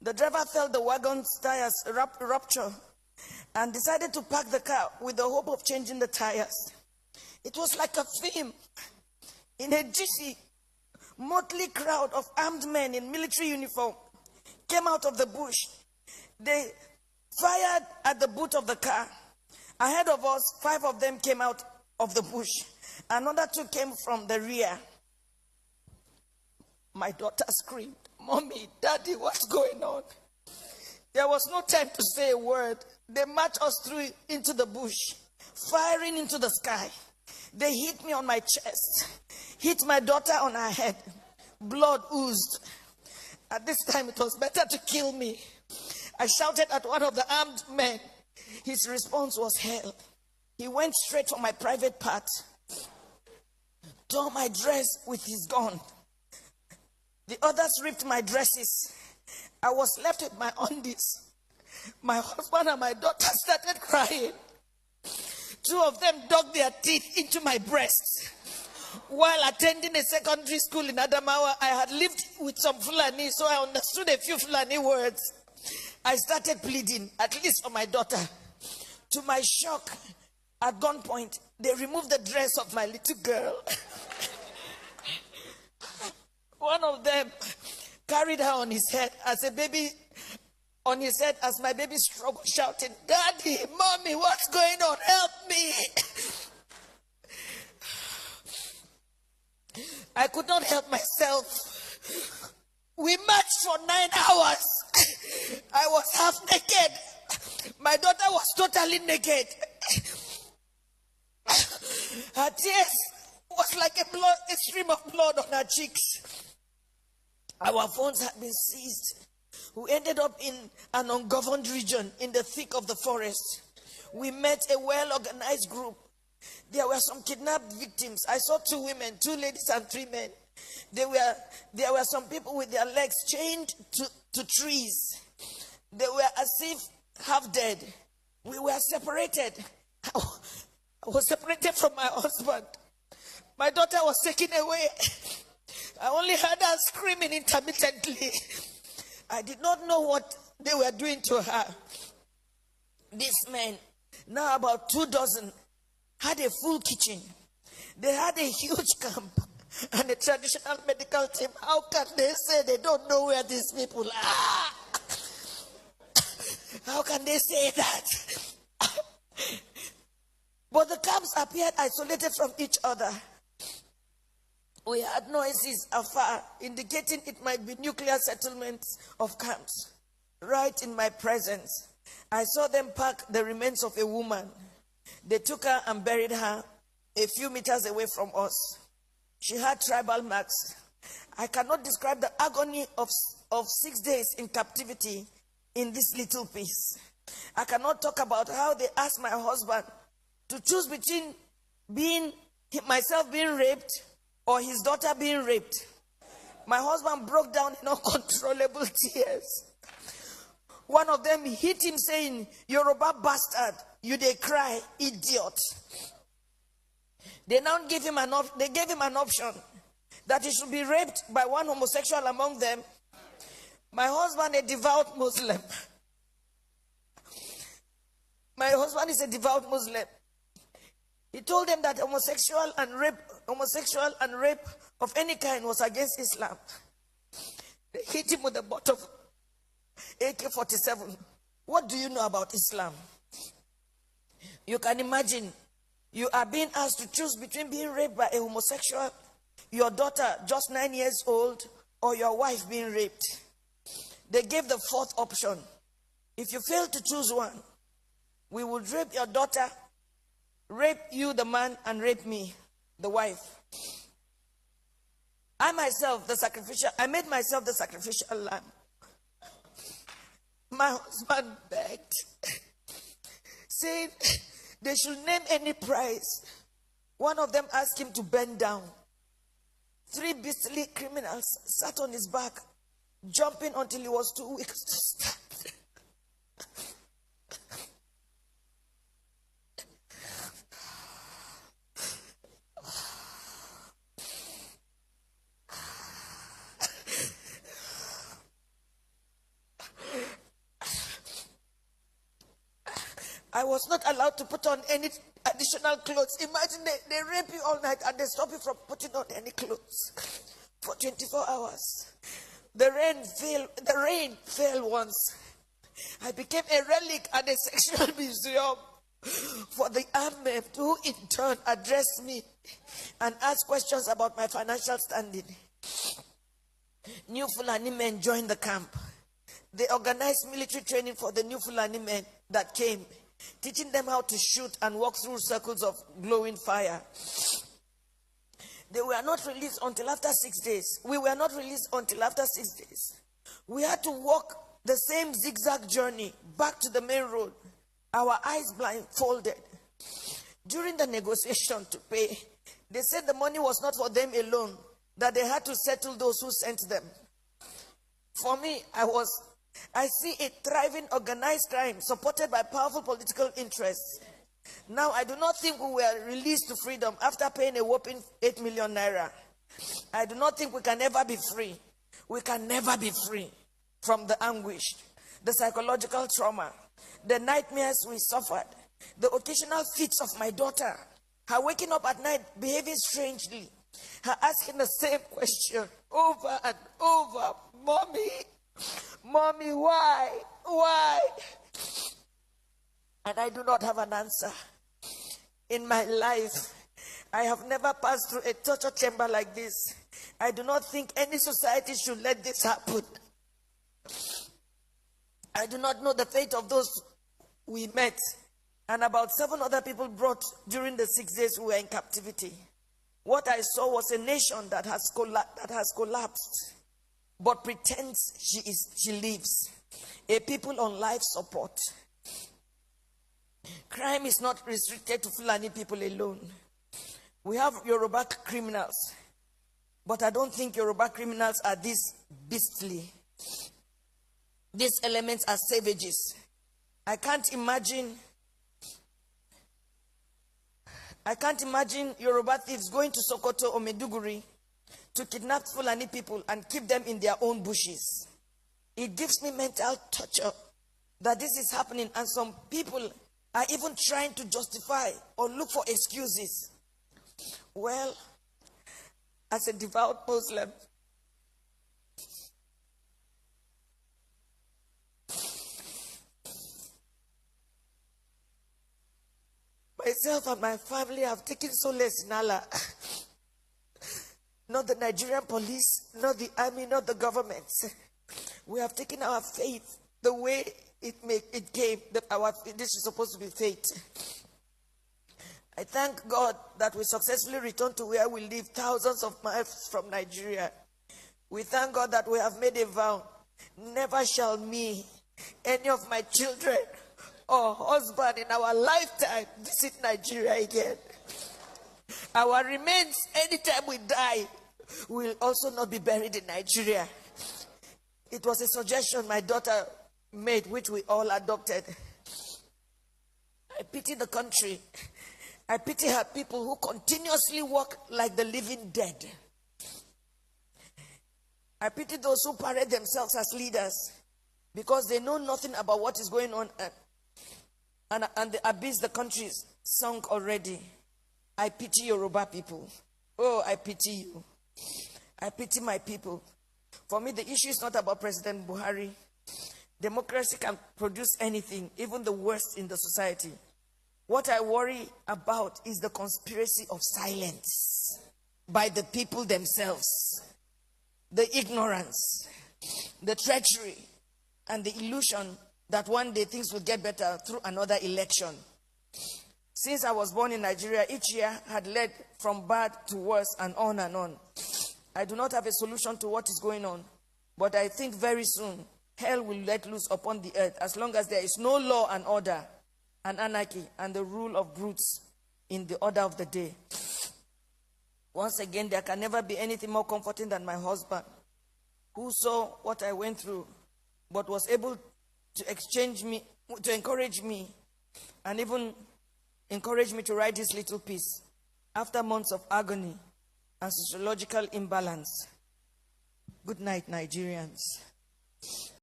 The driver felt the wagon's tires rupture and decided to park the car with the hope of changing the tires. It was like a film. In a GC, motley crowd of armed men in military uniform came out of the bush. They fired at the boot of the car. Ahead of us, 5 of them came out of the bush. Another 2 came from the rear. My daughter screamed, "Mommy, Daddy, what's going on?" There was no time to say a word. They marched us through into the bush, firing into the sky. They hit me on my chest, hit my daughter on her head. Blood oozed. At this time, it was better to kill me. I shouted at one of the armed men. His response was hell. He went straight for my private part, tore my dress with his gun. The others ripped my dresses. I was left with my undies. My husband and my daughter started crying. 2 of them dug their teeth into my breasts. While attending a secondary school in Adamawa, I had lived with some Fulani, so I understood a few Fulani words. I started pleading, at least for my daughter. To my shock, at gunpoint, they removed the dress of my little girl. One of them carried her on his head as a baby, on his head as my baby struggled, shouting, "Daddy, Mommy, what's going on? Help me!" I could not help myself. We marched for 9 hours. I was half naked. My daughter was totally naked. Her tears was like a stream of blood on her cheeks. Our phones had been seized. We ended up in an ungoverned region in the thick of the forest. We met a well-organized group. There were some kidnapped victims. I saw 2 women, 2 ladies and 3 men. There were some people with their legs chained to trees. They were as if half dead. We were separated. I was separated from my husband. My daughter was taken away. I only heard her screaming intermittently. I did not know what they were doing to her. These men, now about 2 dozen, had a full kitchen. They had a huge camp and a traditional medical team. How can they say they don't know where these people are? How can they say that? But the camps appeared isolated from each other. We heard noises afar, indicating it might be nuclear settlements of camps. Right in my presence, I saw them pack the remains of a woman. They took her and buried her a few meters away from us. She had tribal marks. I cannot describe the agony of 6 days in captivity in this little piece. I cannot talk about how they asked my husband to choose between myself being raped or his daughter being raped. My husband broke down in uncontrollable tears. One of them hit him saying, "Yoruba bastard, you dey cry, idiot." They now gave him an option that he should be raped by one homosexual among them. My husband, a devout Muslim. My husband is a devout Muslim. He told them that homosexual and rape of any kind was against Islam. They hit him with the butt of AK-47. What do you know about Islam? You can imagine, you are being asked to choose between being raped by a homosexual, your daughter just 9 years old, or your wife being raped. They gave the 4th option. If you fail to choose one, we would rape your daughter, rape you, the man, and rape me, the wife. I made myself the sacrificial lamb. My husband begged, saying they should name any price. One of them asked him to bend down. 3 beastly criminals sat on his back, jumping until he was too weak to stand. I was not allowed to put on any additional clothes. Imagine they rape you all night and they stop you from putting on any clothes for 24 hours. The rain fell once. I became a relic at a sexual museum for the armed men who in turn addressed me and asked questions about my financial standing. New Fulani men joined the camp. They organized military training for the new Fulani men that came, teaching them how to shoot and walk through circles of glowing fire. They were not released until after 6 days. We were not released until after 6 days. We had to walk the same zigzag journey back to the main road, our eyes blindfolded. During the negotiation to pay, they said the money was not for them alone, that they had to settle those who sent them. For me, I see a thriving organized crime supported by powerful political interests. Now, I do not think we were released to freedom after paying a whopping 8 million naira. I do not think we can ever be free. We can never be free from the anguish, the psychological trauma, the nightmares we suffered, the occasional fits of my daughter, her waking up at night behaving strangely, her asking the same question over and over, "Mommy, Mommy, why? Why?" And I do not have an answer. In my life, I have never passed through a torture chamber like this. I do not think any society should let this happen. I do not know the fate of those we met and about 7 other people brought during the 6 days we were in captivity. What I saw was a nation that has collapsed, but pretends she lives. A people on life support. Crime is not restricted to Fulani people alone. We have Yoruba criminals, but I don't think Yoruba criminals are this beastly. These elements are savages. I can't imagine Yoruba thieves going to Sokoto or Meduguri to kidnap Fulani people and keep them in their own bushes. It gives me mental torture that this is happening, and some people are even trying to justify or look for excuses. Well, as a devout Muslim, myself and my family have taken solace in Allah. Not the Nigerian police, not the army, not the government. We have taken our faith the way it came. This is supposed to be fate. I thank God that we successfully returned to where we live, thousands of miles from Nigeria. We thank God that we have made a vow. Never shall me, any of my children, or husband in our lifetime visit Nigeria again. Our remains, anytime we die, will also not be buried in Nigeria. It was a suggestion my daughter made, which we all adopted. I pity the country. I pity her people who continuously walk like the living dead. I pity those who parade themselves as leaders because they know nothing about what is going on and the abyss the country is sunk already. I pity Yoruba people. Oh, I pity you. I pity my people. For me, the issue is not about President Buhari. Democracy can produce anything, even the worst in the society. What I worry about is the conspiracy of silence by the people themselves. The ignorance, the treachery, and the illusion that one day things will get better through another election. Since I was born in Nigeria, each year had led from bad to worse and on and on. I do not have a solution to what is going on, but I think very soon hell will let loose upon the earth as long as there is no law and order and anarchy and the rule of brutes in the order of the day. Once again, there can never be anything more comforting than my husband, who saw what I went through, but was able to encourage me, and even encourage me to write this little piece after months of agony and sociological imbalance. Good night, Nigerians.